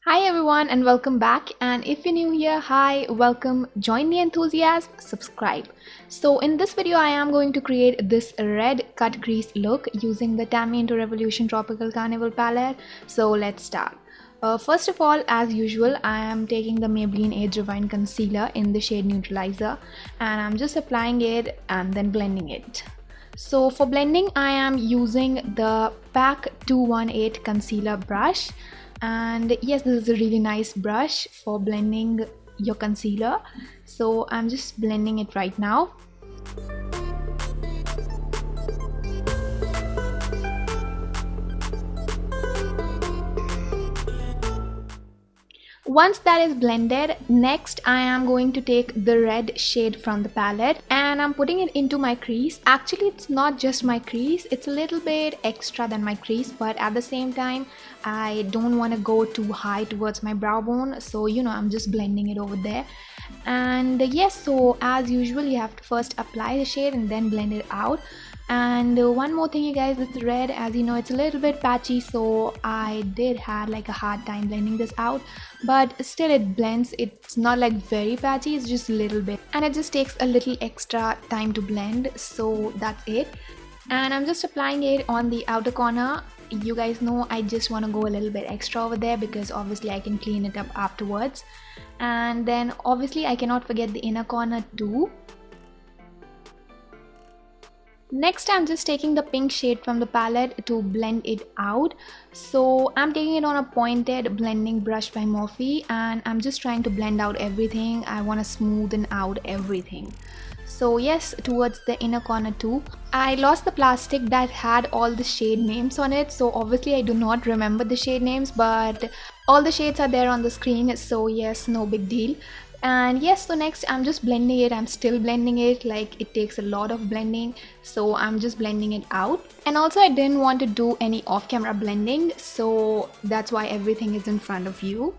Hi everyone and welcome back, and if you're new here, hi, welcome, join the enthusiasm, subscribe. So in this video I am going to create this red cut crease look using the Tammi into Revolution Tropical Carnival palette. So let's start. First of all, as usual, I am taking the Maybelline Age Rewind Concealer in the shade Neutralizer and I'm just applying it and then blending it. So for blending I am using the P.A.C 218 concealer brush. And yes, this is a really nice brush for blending your concealer. So I'm just blending it right now. Once that is blended, next I am going to take the red shade from the palette and I'm putting it into my crease. Actually, it's not just my crease, it's a little bit extra than my crease, but at the same time I don't want to go too high towards my brow bone, so I'm just blending it over there. And yes, so as usual you have to first apply the shade and then blend it out. And one more thing, you guys, this red, as you know, it's a little bit patchy, so I did have like a hard time blending this out, but still it blends. It's not like very patchy, it's just a little bit, and it just takes a little extra time to blend. So that's it, and I'm just applying it on the outer corner. You guys know I just want to go a little bit extra over there because obviously I can clean it up afterwards. And then obviously I cannot forget the inner corner too. Next, I'm just taking the pink shade from the palette to blend it out. So I'm taking it on a pointed blending brush by MORPHE and I'm just trying to blend out everything. I want to smoothen out everything. So yes, towards the inner corner too. I lost the plastic that had all the shade names on it, so obviously I do not remember the shade names, but all the shades are there on the screen, so yes, no big deal. And yes, so next I'm just blending it. I'm still blending it, like it takes a lot of blending, so I'm just blending it out. And also I didn't want to do any off-camera blending, so that's why everything is in front of you.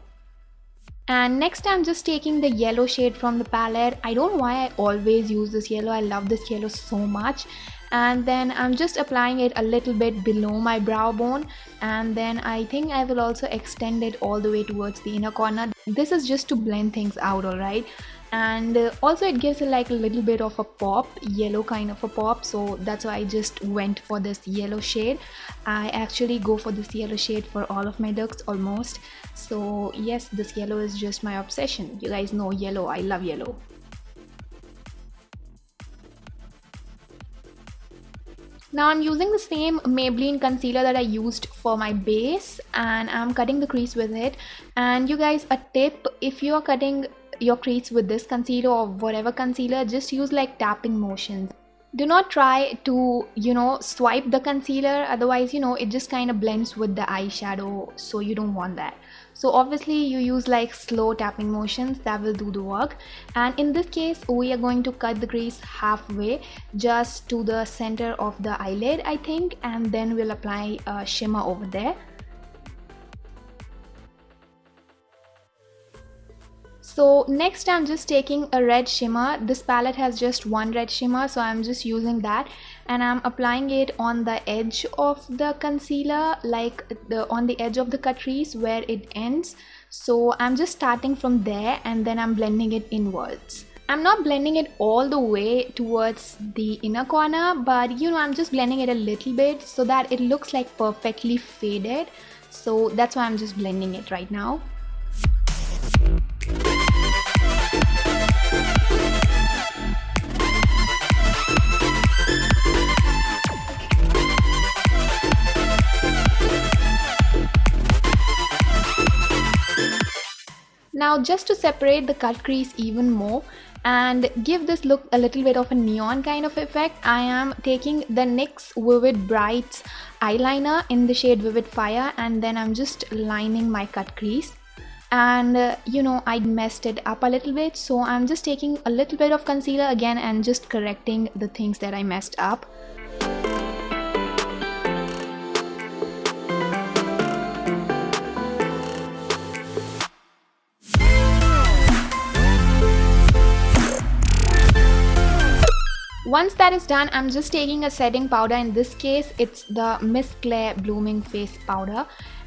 And next I'm just taking the yellow shade from the palette. I don't know why I always use this yellow. I love this yellow so much. And then I'm just applying it a little bit below my brow bone, and then I think I will also extend it all the way towards the inner corner. This is just to blend things out, alright? And also it gives it like a little bit of a pop, yellow kind of a pop, so that's why I just went for this yellow shade. I actually go for this yellow shade for all of my looks almost. So yes, this yellow is just my obsession. You guys know yellow, I love yellow. Now I'm using the same Maybelline concealer that I used for my base and I'm cutting the crease with it. And you guys, a tip, if you are cutting your crease with this concealer or whatever concealer, just use like tapping motions. Do not try to swipe the concealer, otherwise it just kind of blends with the eyeshadow, so you don't want that. So obviously you use like slow tapping motions, that will do the work. And in this case we are going to cut the crease halfway, just to the center of the eyelid I think, and then we'll apply a shimmer over there. So next I'm just taking a red shimmer. This palette has just one red shimmer, so I'm just using that and I'm applying it on the edge of the concealer, like on the edge of the cut crease where it ends. So I'm just starting from there and then I'm blending it inwards. I'm not blending it all the way towards the inner corner, but I'm just blending it a little bit so that it looks like perfectly faded. So that's why I'm just blending it right now. Now just to separate the cut crease even more and give this look a little bit of a neon kind of effect, I am taking the NYX Vivid Brights eyeliner in the shade Vivid Fire and then I'm just lining my cut crease. And I messed it up a little bit, so I'm just taking a little bit of concealer again and just correcting the things that I messed up. Once that is done, I'm just taking a setting powder. In this case, it's the Miss Claire Blooming Face Powder.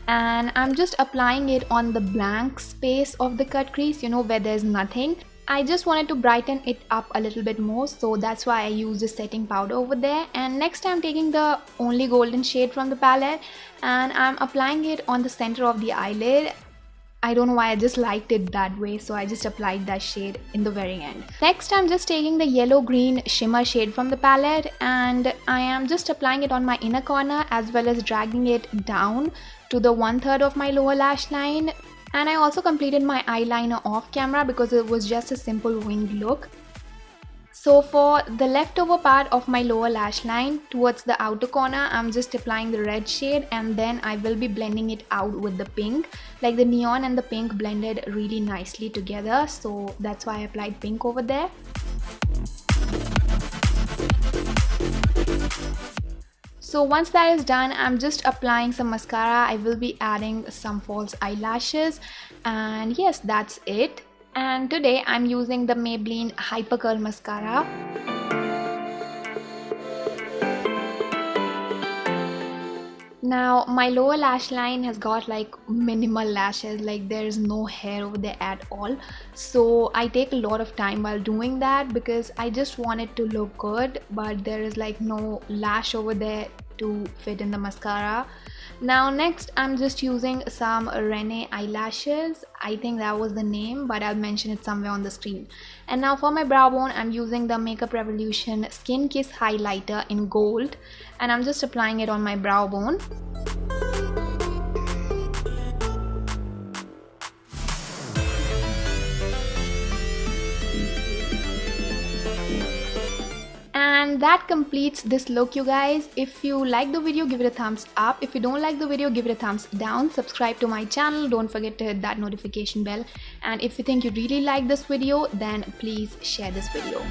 and I'm just applying it on the blank space of the cut crease, you know, where there's nothing. I just wanted to brighten it up a little bit more, so that's why I used the setting powder over there. And next I'm taking the only golden shade from the palette and I'm applying it on the center of the eyelid. I don't know why, I just liked it that way, so I just applied that shade in the very end. Next I'm just taking the yellow green shimmer shade from the palette and I am just applying it on my inner corner as well as dragging it down to the 1/3 of my lower lash line. And I also completed my eyeliner off camera because it was just a simple winged look. So for the leftover part of my lower lash line towards the outer corner, I'm just applying the red shade and then I will be blending it out with the pink. Like the neon and the pink blended really nicely together, so that's why I applied pink over there. So once that is done, I'm just applying some mascara. I will be adding some false eyelashes and yes, that's it. And today I'm using the Maybelline Hyper Curl Mascara. Now my lower lash line has got like minimal lashes, like there is no hair over there at all. So I take a lot of time while doing that because I just want it to look good, but there is like no lash over there to fit in the mascara. Now next I'm just using some Rene eyelashes. I think that was the name, but I'll mention it somewhere on the screen. And now for my brow bone, I'm using the Makeup Revolution Skin Kiss highlighter in gold and I'm just applying it on my brow bone. And that completes this look, you guys. If you like the video, give it a thumbs up. If you don't like the video, give it a thumbs down. Subscribe to my channel. Don't forget to hit that notification bell. And if you think you really like this video, then please share this video.